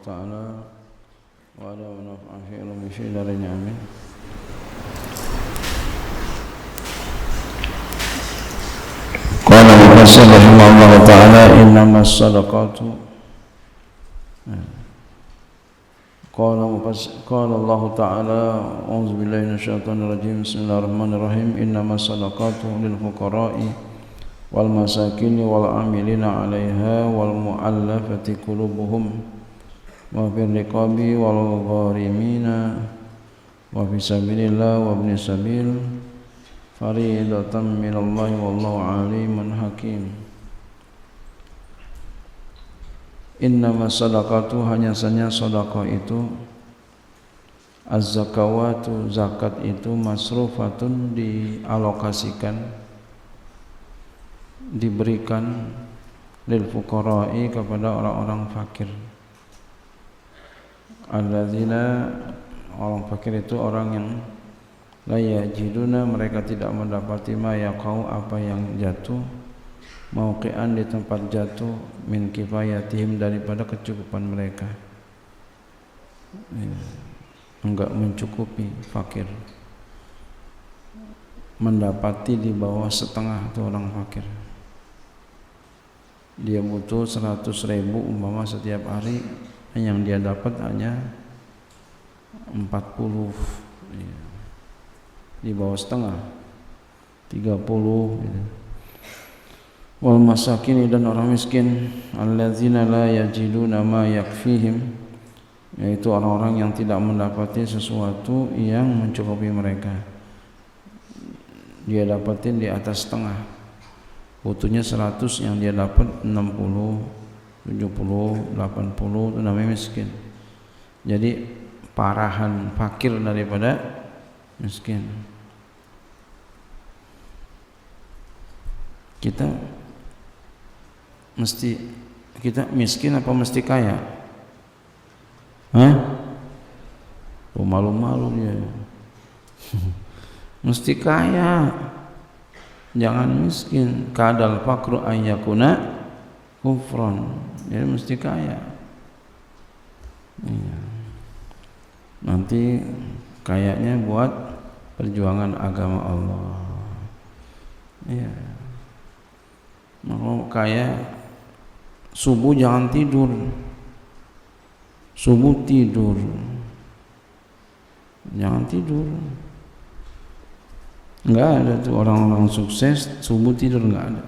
ta'ala wa ala wa naf'an fi ilmi fi darin amin. Qala al-Mufassir rahimahullah ta'ala innamas sadaqatu Qala Allah ta'ala a'udzu billahi minasyaitonir rajim bismillahirrahmanirrahim innamas sadaqatu lil fuqara'i wal masakini wal amilina 'alaiha wal mu'allafati qulubuhum wa fil riqabi wal gharimina wa fi sabilillah wa ibnis sabil fariidatan minallahi wallahu 'alimun hakim. Innama sadaqatu hanya saja sedekah itu az-zakawatu zakat itu masrufatun dialokasikan diberikan lil fuqara'i kepada orang-orang fakir. Alladzina orang fakir itu orang yang la yajiduna mereka tidak mendapati ma yaqau apa yang jatuh mauqi'an di tempat jatuh min kifayatihim daripada kecukupan mereka. Enggak mencukupi fakir, mendapati di bawah setengah itu orang fakir. Dia butuh 100.000 umpama setiap hari, yang dia dapat hanya 40, di bawah setengah 30 gitu. Wal masakini dan orang miskin alladzina la yajiduna ma yakfihim, yaitu orang-orang yang tidak mendapati sesuatu yang mencukupi mereka. Dia dapatin di atas setengah, butuhnya 100, yang dia dapat 60, 70, 80, itu namanya miskin. Jadi parahan fakir daripada miskin. Kita miskin apa mesti kaya? Hah? Malu-malu dia. Mesti kaya. Jangan miskin. Kadal fakru ayyakuna kufron. Jadi mesti kaya. Iya. Nanti kayaknya buat perjuangan agama Allah. Iya. Mau kaya subuh jangan tidur, subuh tidur, jangan tidur. Enggak ada tuh orang-orang sukses subuh tidur, enggak ada.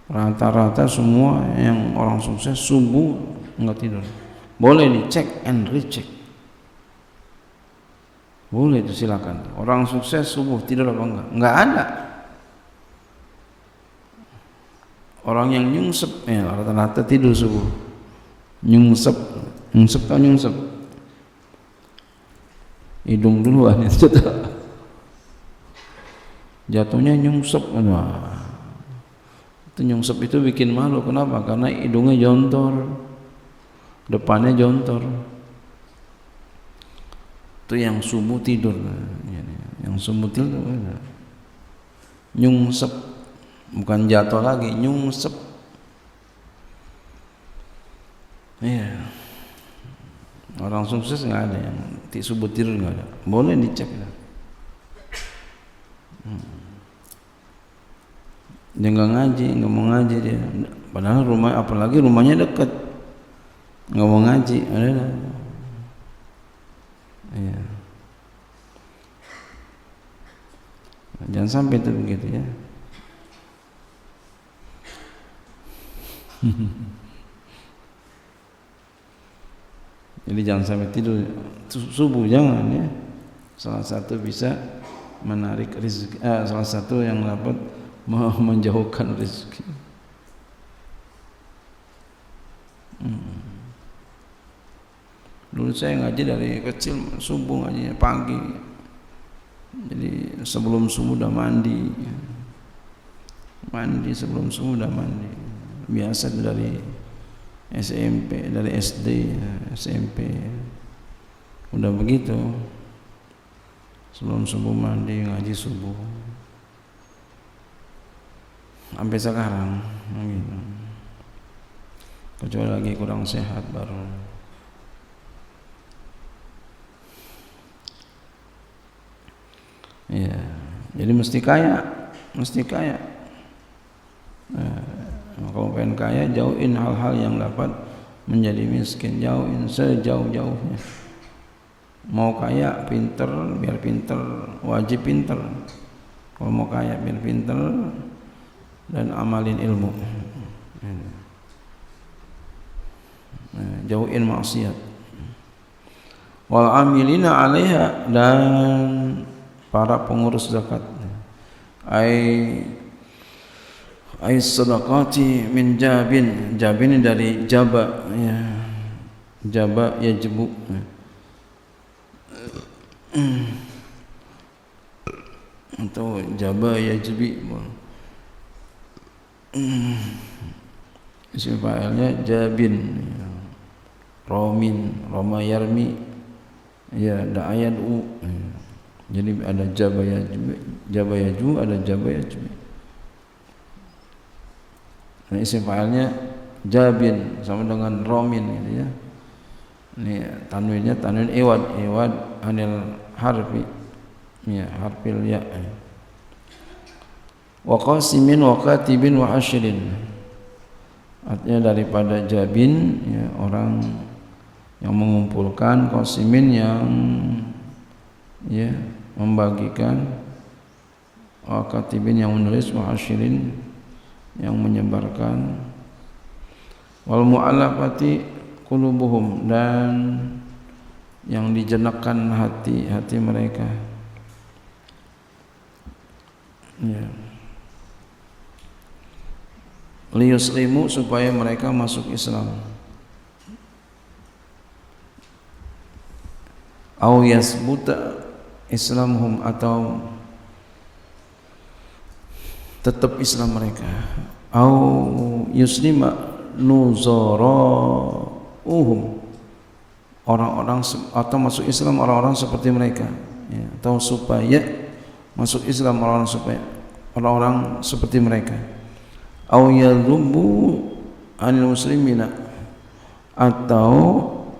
Rata-rata semua yang orang sukses subuh enggak tidur. Boleh dicek and recheck, boleh itu silakan. Orang sukses subuh tidur apa enggak? Enggak ada. Orang yang nyungsep, rata-rata tidur subuh. Nyungsep kan nyungsep. Hidung duluan itu jatuhnya nyungsep. Itu nyungsep itu bikin malu. Kenapa? Karena hidungnya jontor, depannya jontor. Itu yang subuh tidur. Yang subuh tidur nyungsep. Bukan jatuh lagi, nyungsep. Iya. Orang sukses nggak ada yang subuh tidur, nggak ada. Boleh dicek. Dia nggak ngaji, nggak mau ngaji dia. Padahal apalagi rumahnya dekat, nggak mau ngaji. Ada. Iya. Jangan sampai itu begitu ya. Jadi jangan sampai tidur subuh, jangan ya. Salah satu bisa menarik rezeki, salah satu yang dapat menjauhkan rezeki. Dulu saya ngaji dari kecil subuh, ngajinya pagi. Jadi sebelum subuh udah mandi sebelum subuh udah mandi. Biasa dari SMP, dari SD, SMP udah begitu. Sebelum subuh mandi, ngaji subuh sampai sekarang gitu. kecuali lagi kurang sehat baru. Ya, jadi mesti kaya. Kalau pengen kaya, jauhin hal-hal yang dapat menjadi miskin, jauhin sejauh-jauhnya. Mau kaya, pinter, biar pinter, wajib pinter. Kalau mau kaya, biar pinter dan amalin ilmu. Jauhin maksiat. Wal amilina 'alaiha, dan para pengurus zakat. Ai sadaqati min jabin. Jabin dari jaba, ya. Jaba yajbu. Atau jaba yajbi. Isim fa'ilnya jabin, romin, roma yarmi, ya da'ayadu. Jadi ada jaba yaju, ada jaba yajbi. Nah, isim fa'ilnya jabin sama dengan romin gitu ya. Ini tanwinnya tanwin iwad anil harfi, ya harfil ya. Wa qasimin wa katibin wa ashrin. Artinya daripada jabin, ya, orang yang mengumpulkan, qasimin yang, ya, membagikan, wa katibin yang menulis, wa ashrin yang menyebarkan, wal mu'allafati qulubuhum, dan yang dijenakkan hati mereka, ya, liyuslimu, supaya mereka masuk Islam, au yasbuta islamuhum, atau tetap Islam mereka, au yuslima nuzarauhum, orang-orang, atau masuk Islam orang-orang seperti mereka, ya, atau supaya masuk Islam orang-orang seperti mereka, au yadhubbu anil muslimina, atau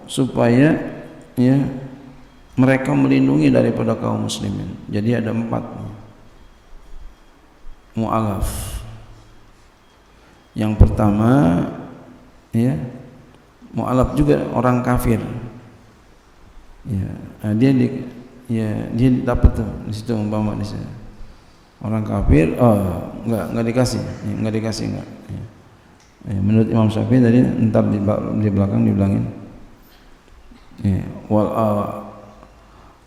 supaya, ya, mereka melindungi daripada kaum muslimin. Jadi ada 4 mu'alaf. Yang pertama, ya, mu'alaf juga orang kafir, ya, dia dapat tuh di situ, umpama di situ orang kafir, enggak dikasih, enggak. Ya, menurut Imam Syafi'i tadi, entar di belakang dibilangin, ya, wal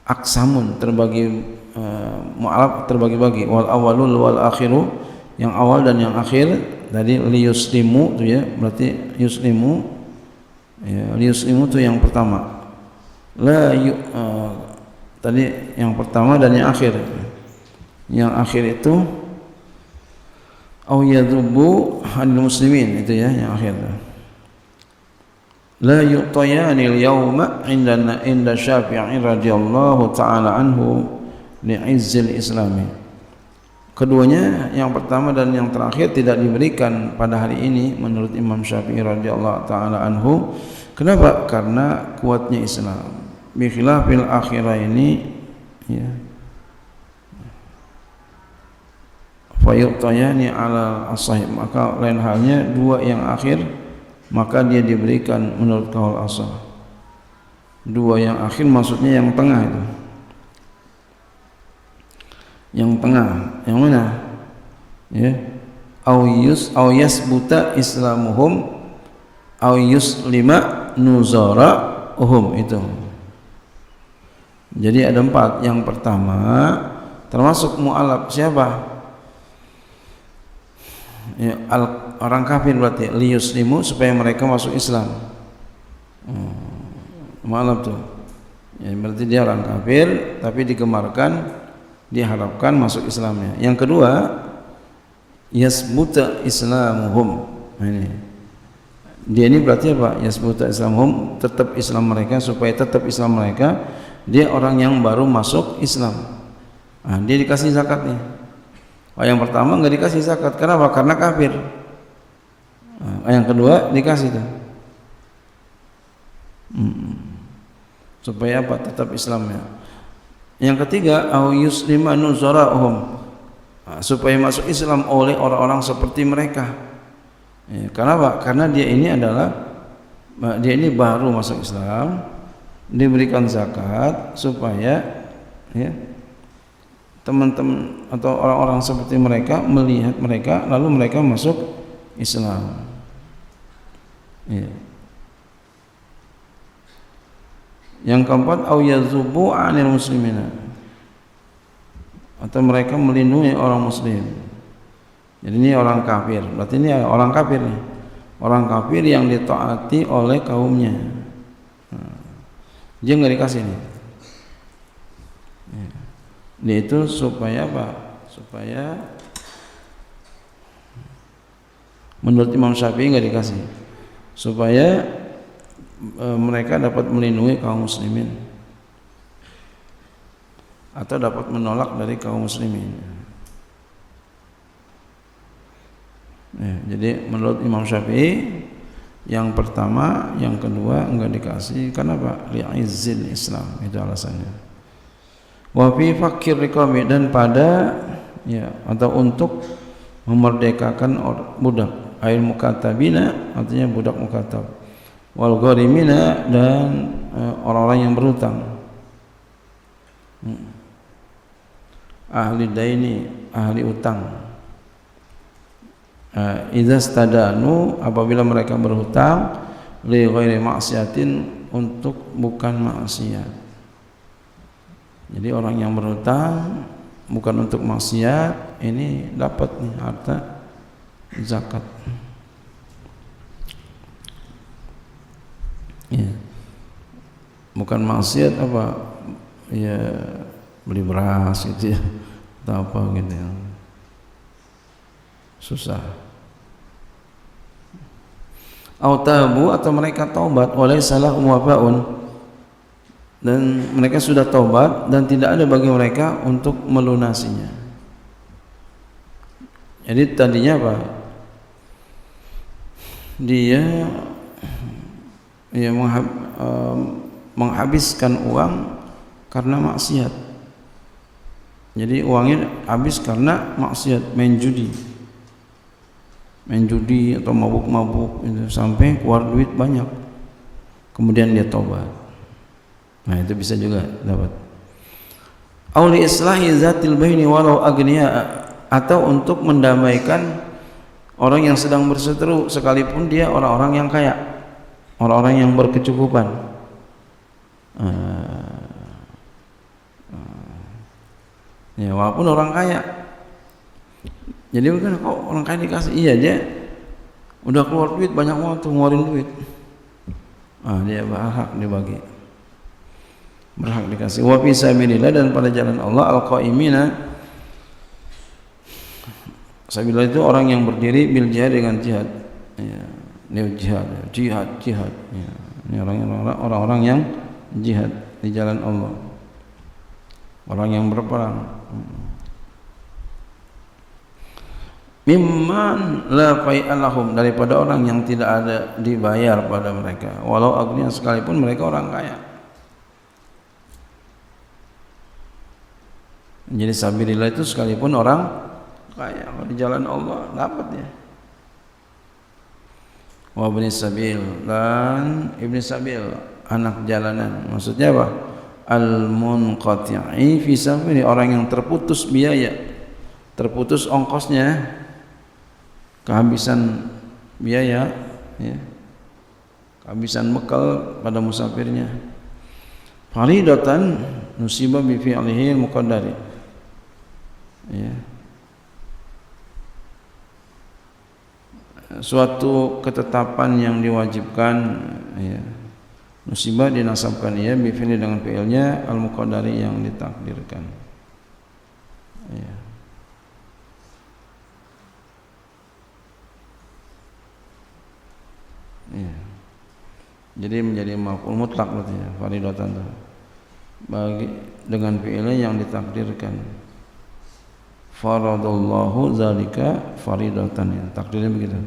aksamun, terbagi, mu'alaf terbagi-bagi, wal awalul wal akhiru, yang awal dan yang akhir. Tadi liyuslimu tuh, ya, berarti yuslimu, ya, liyuslimu tuh yang pertama, tadi yang pertama dan yang akhir. Yang akhir itu au yadhubu anil muslimin, itu ya yang akhir. La yu'tayanil yawma inda Syafi'i radhiyallahu ta'ala anhu li'izzil islami. Keduanya, yang pertama dan yang terakhir, tidak diberikan pada hari ini menurut Imam Syafi'i radhiyallahu ta'ala anhu. Kenapa? Karena kuatnya Islam. Bi khilafil akhirah ini, ya, fayu'tayani ala as-sahih, maka lain halnya 2 yang akhir, maka dia diberikan menurut qaul as-sahih. 2 yang akhir maksudnya yang tengah itu. Yang tengah, yang mana? Ya, au yasbuta islamuhum au yuslima nuzarauhum, itu. Jadi ada 4. Yang pertama termasuk mu'alaf siapa? Ya, orang kafir, berarti liyuslimu, supaya mereka masuk Islam. Mu'alaf tuh, ya, berarti dia orang kafir tapi digemarkan, diharapkan masuk Islamnya. Yang kedua, yasbuta islamuhum. Nah, dia ini berarti apa? Yasbuta islamuhum, tetap Islam mereka, supaya tetap Islam mereka, dia orang yang baru masuk Islam. Nah, dia dikasih zakat nih. Yang pertama enggak dikasih zakat. Kenapa? Karena kafir. Yang kedua dikasih tuh. Supaya apa? Tetap Islamnya. Yang ketiga, au yuslima nuzara'uhum, supaya masuk Islam oleh orang-orang seperti mereka. Ya, kenapa? Karena dia ini baru masuk Islam, diberikan zakat supaya ya teman-teman atau orang-orang seperti mereka melihat mereka lalu mereka masuk Islam. Ya. Yang keempat, au yazubu 'anil muslimina, atau mereka melindungi orang muslim. Jadi ini orang kafir, berarti ini orang kafir nih. Orang kafir yang ditaati oleh kaumnya. Dia nggak dikasih nih. Dia itu supaya apa? Supaya menurut Imam Syafi'i nggak dikasih. Supaya mereka dapat melindungi kaum muslimin atau dapat menolak dari kaum muslimin. Ya, jadi menurut Imam Syafi'i yang pertama, yang kedua enggak dikasih. Kenapa? Li'izzil Islam, itu alasannya. Wa fi fakir riqabi, dan pada ya atau untuk memerdekakan budak, ail mukatabina, artinya budak mukatab, wal gharimina, dan orang-orang yang berhutang, ahli daini, ahli utang. Idza stadanu, apabila mereka berhutang, li ghairi maksiatin, untuk bukan maksiat. Jadi orang yang berhutang bukan untuk maksiat, ini dapat nih harta zakat. Ya. Bukan maksiat apa? Ya beli beras gitu ya, atau apa gitu ya. Susah. Autabu, atau mereka taubat, oleh salah muwafaun, dan mereka sudah taubat dan tidak ada bagi mereka untuk melunasinya. Jadi tadinya apa? Dia ya menghabiskan uang karena maksiat. Jadi uangnya habis karena maksiat, main judi atau mabuk-mabuk itu, sampai keluar duit banyak, kemudian dia taubat. Nah itu bisa juga dapat. Auli islahi zatil baini walau agniya, atau untuk mendamaikan orang yang sedang berseteru sekalipun dia orang-orang yang kaya, orang-orang yang berkecukupan. Ya walaupun orang kaya. Jadi bukan kok orang kaya dikasih, iya dia udah keluar duit banyak banget tuh, ngeluarin duit. Dia berhak dibagi, berhak dikasih. Wa fi sabilillah, dan pada jalan Allah, al-qaimina, sabilillah itu orang yang berdiri bil jihad, dengan jihad. Ya, ini jihad. Ya, ini orang-orang yang jihad di jalan Allah. Orang yang berperang. Mimman la fai'a lahum, daripada orang yang tidak ada dibayar pada mereka, walau agniya, sekalipun mereka orang kaya. Jadi sabilillah itu sekalipun orang kaya, di jalan Allah dapat ya. Wa ibni sabil, dan ibni sabil, anak jalanan. Maksudnya apa? Al-munqati'i fi sabili, orang yang terputus biaya, terputus ongkosnya, kehabisan biaya ya, kehabisan bekal pada musafirnya. Faridatan nusiba bi fi'lihi muqaddari, ya, suatu ketetapan yang diwajibkan, ya, musibah dinasabkan ia bi fi'li, dengan fi'ilnya, al muqaddari, yang ditakdirkan, ya. Ya. Jadi menjadi maf'ul mutlak berarti ya, faridatan itu bagi dengan fi'ilnya yang ditakdirkan. Faradallahu zalika faridatan, ya, takdirnya begitu.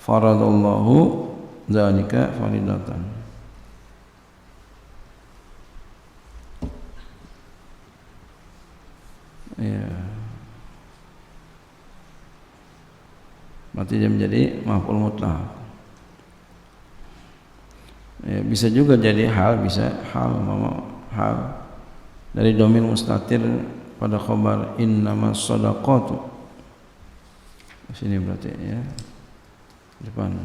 Faradallahu zalika faridatan. Ya. Berarti dia menjadi maf'ul mutlaq. Ya, bisa juga jadi hal, bisa hal dari dhamir mustatir pada khabar innamas shadaqatu. Sini berarti ya. Depan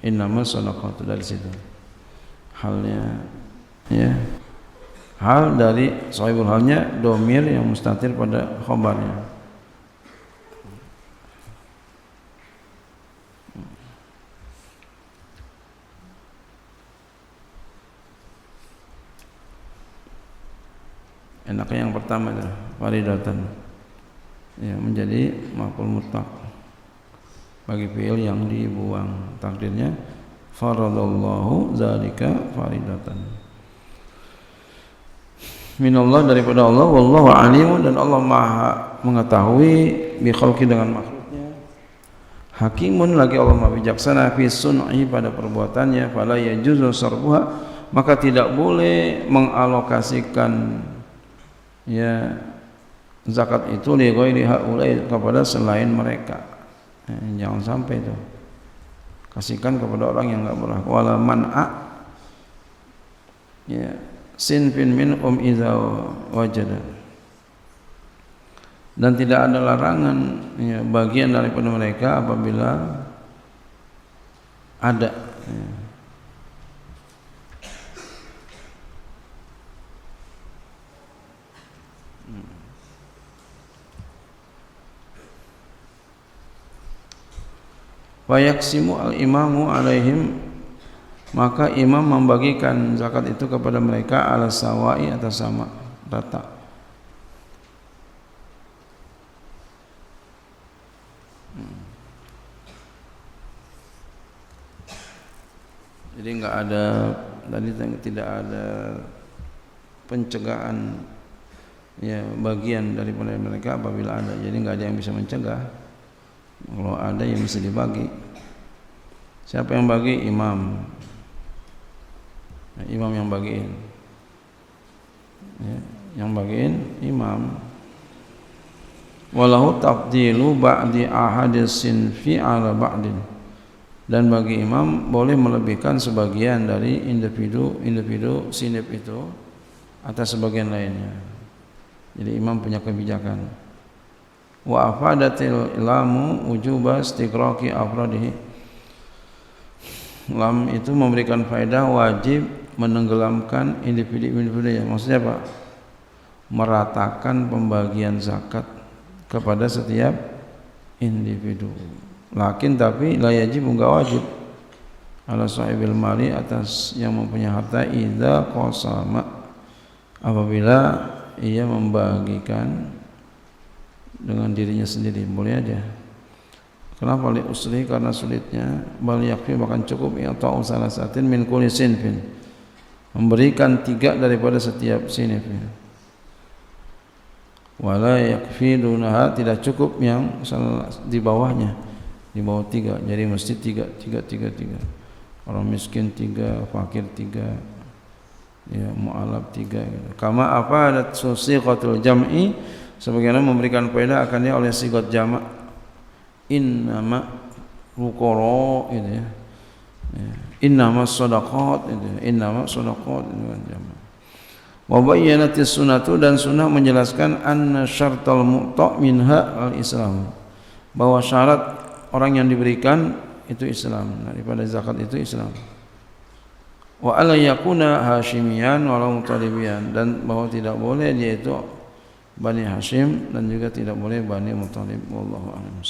innamas shadaqatu dari situ. Halnya ya. Hal dari sahibul halnya dhamir yang mustatir pada khabarnya. Enaknya yang pertama itu faridatan, ya, menjadi maf'ul mutlaq bagi fi'il yang dibuang. Takdirnya faradallahu zalika faridatan minallah, daripada Allah, wallahu alimun, dan Allah maha mengetahui bi khalqi dengan makhluknya, hakimun, lagi Allah maha bijaksana fi sun'i pada perbuatannya, fala yajuzu sarbuha, maka tidak boleh mengalokasikan ya zakat itu li ghairi haulai, kepada selain mereka. Jangan sampai itu kasihkan kepada orang yang enggak berhak. Wala man'a ya sinfin minhum idza wajada, dan tidak ada larangan ya bagian daripada mereka apabila ada ya. Wayaksimu al-imamu alaihim, maka imam membagikan zakat itu kepada mereka ala sawai, atas sama rata. Jadi enggak ada tadi, tidak ada pencegahan ya bagian daripada mereka apabila ada. Jadi enggak ada yang bisa mencegah. Kalau ada yang bisa dibagi. Siapa yang bagi? Imam. Nah, imam yang bagiin. Ya, yang bagiin imam. Walahu tafdilu ba'di ahadis sinfi ala ba'din. Dan bagi imam boleh melebihkan sebagian dari individu sinif itu atas sebagian lainnya. Jadi imam punya kebijakan. Wa afadatil ilamu wujuba istiqraqi afradihi, lam itu memberikan faedah wajib menenggelamkan individu-individu ya. Maksudnya apa? Meratakan pembagian zakat kepada setiap individu. Lakin tapi la yajib, enggak wajib ala sahibil mali, atas yang mempunyai harta, idza qasama, apabila ia membagikan dengan dirinya sendiri, boleh aja. Kenapa li usri? Karena sulitnya. Bal yakfi, bahkan cukup ya ta'u salasatin min kulli sinfin, memberikan 3 daripada setiap sinif. Wala yakfi dunaha, tidak cukup yang di bawahnya, di bawah 3. Jadi mesti 3. Orang miskin 3, fakir 3, ya mu'alaf 3 gitu. Kama afadat susiqatul jam'i, sebagaimana memberikan faedah akannya oleh sigat jamak innama fuqara itu ya. Innama shadaqat itu, innama shadaqat itu kan jamak. Wa bayyanatis sunnatu, dan sunnah menjelaskan anna syartal mu'ta minha al-islam, bahwa syarat orang yang diberikan itu Islam, daripada zakat itu Islam. Wa alla yakuna hasyimiyan wala mutalibiyan, dan bahwa tidak boleh dia itu Bani Hashim dan juga tidak boleh Bani Muthalib. Wallahu a'lam.